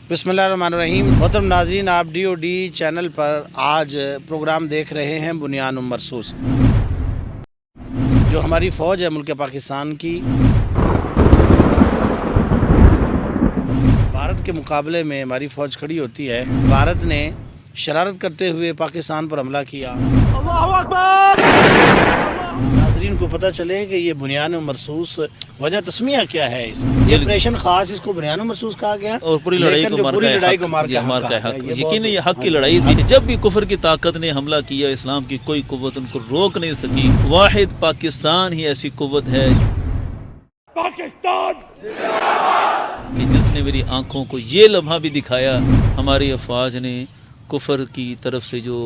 बिस्मिल्लाहिर्रहमानिर्रहीम। मोहतरम नाज़रीन, आप DOD चैनल पर आज प्रोग्राम देख रहे हैं बुनियान मरसूस, जो हमारी फ़ौज है मुल्क पाकिस्तान की भारत के मुकाबले में हमारी फ़ौज खड़ी होती है। भारत ने शरारत करते हुए पाकिस्तान पर हमला किया। अल्लाहु अकबर। नाज़रीन को पता चले कि ये बुनियान मरसूस वजह तस्मिया क्या है, ये ऑपरेशन खास इसको बुनियान मरसूस कहा गया और पूरी लड़ाई को मार का हक। यकीन ये हक की लड़ाई थी। जब भी कुफर की ताकत ने हमला किया, इस्लाम की कोई कुव्वत उनको रोक नहीं सकी। वाहिद पाकिस्तान ही ऐसी कुव्वत है पाकिस्तान कि जिसने मेरी आंखों को ये लम्हा भी दिखाया, हमारी अफवाज ने कुफर की तरफ से जो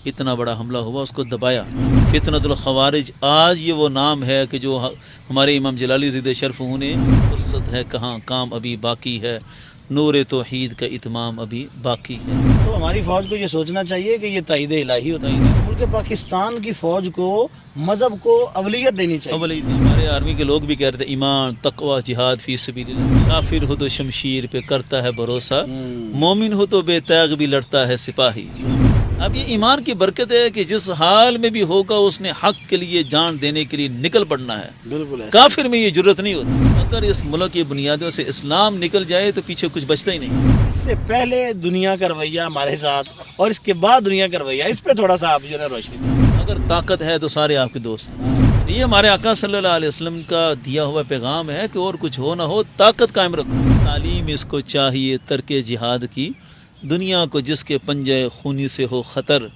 इतना बड़ा हमला हुआ उसको दबाया। फितनतुल खवारिज, आज ये वो नाम है कि जो हमारे इमाम जलाली ज़िद शर्फ ने फुर्सत है कहाँ, काम अभी बाकी है, नूर तौहीद का इत्माम अभी बाकी है। तो हमारी फ़ौज को ये सोचना चाहिए कि ये ताईद इलाही होता है। मुल्क पाकिस्तान की फ़ौज को मज़हब को अवलियत देनी चाहिए। हमारे आर्मी के लोग भी कह रहे थे ईमान तकवा जिहाद फी सबीलिल्लाह। काफिर हो तो शमशीर पे करता है भरोसा, मोमिन हो तो बेताग भी लड़ता है सिपाही। अब ये ईमान की बरकत है कि जिस हाल में भी होगा उसने हक के लिए जान देने के लिए निकल पड़ना है। बिल्कुल काफिर में ये जरूरत नहीं होती। अगर इस मुल्क की बुनियादों से इस्लाम निकल जाए तो पीछे कुछ बचता ही नहीं। इससे पहले दुनिया का रवैया हमारे साथ और इसके बाद दुनिया का रवैया, इस पे थोड़ा सा आप जो है रोशनी। अगर ताकत है तो सारे आपके दोस्त हैं। ये हमारे आका सल्लल्लाहु अलैहि वसल्लम का दिया हुआ पैगाम है कि और कुछ हो ना हो ताकत कायम रखो। तालीम इसको चाहिए तर्के जिहाद की, दुनिया को जिसके पंजे खूनी से हो खतर,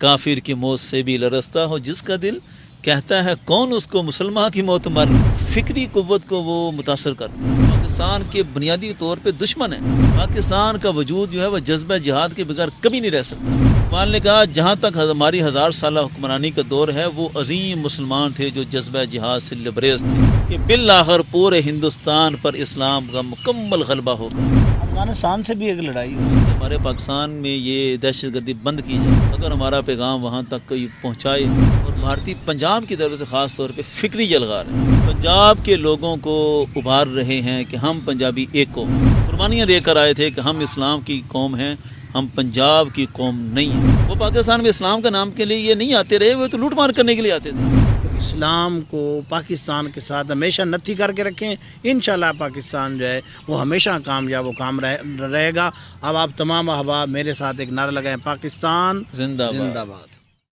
काफिर की मौत से भी लरसता हो जिसका दिल, कहता है कौन उसको मुसलमान की मौत मर। फिक्री कुव्वत को वो मुतासर करता है। पाकिस्तान के बुनियादी तौर पे दुश्मन है। पाकिस्तान का वजूद जो है वह जज्बा जिहाद के बगैर कभी नहीं रह सकता। मान ने कहा जहाँ तक हमारी 1000 साल हुक्मरानी का दौर है, वो अजीम मुसलमान थे जो जज्बा जिहाद से लबरेज थे कि बिल आखिर पूरे हिंदुस्तान पर इस्लाम का मुकम्मल गलबा होगा। अफगानिस्तान से भी एक लड़ाई हुई। हमारे पाकिस्तान में ये दहशतगर्दी बंद की जाए, अगर हमारा पैगाम वहाँ तक पहुँचाए। और भारतीय पंजाब की तरफ से ख़ास तौर पे फिक्री जलगार है। पंजाब के लोगों को उभार रहे हैं कि हम पंजाबी एक कौम, कुर्बानियाँ देकर आए थे कि हम इस्लाम की कौम हैं, हम पंजाब की कौम नहीं है। वो पाकिस्तान में इस्लाम का नाम के लिए ये नहीं आते रहे, वो तो लूट मार करने के लिए आते थे। इस्लाम को पाकिस्तान के साथ हमेशा नत्थी करके रखें। इंशाल्लाह पाकिस्तान जो है वो हमेशा कामयाब काम रहेगा। अब आप तमाम अहबाब मेरे साथ एक नारा लगाएं, पाकिस्तान जिंदाबाद। जिंदाबाद।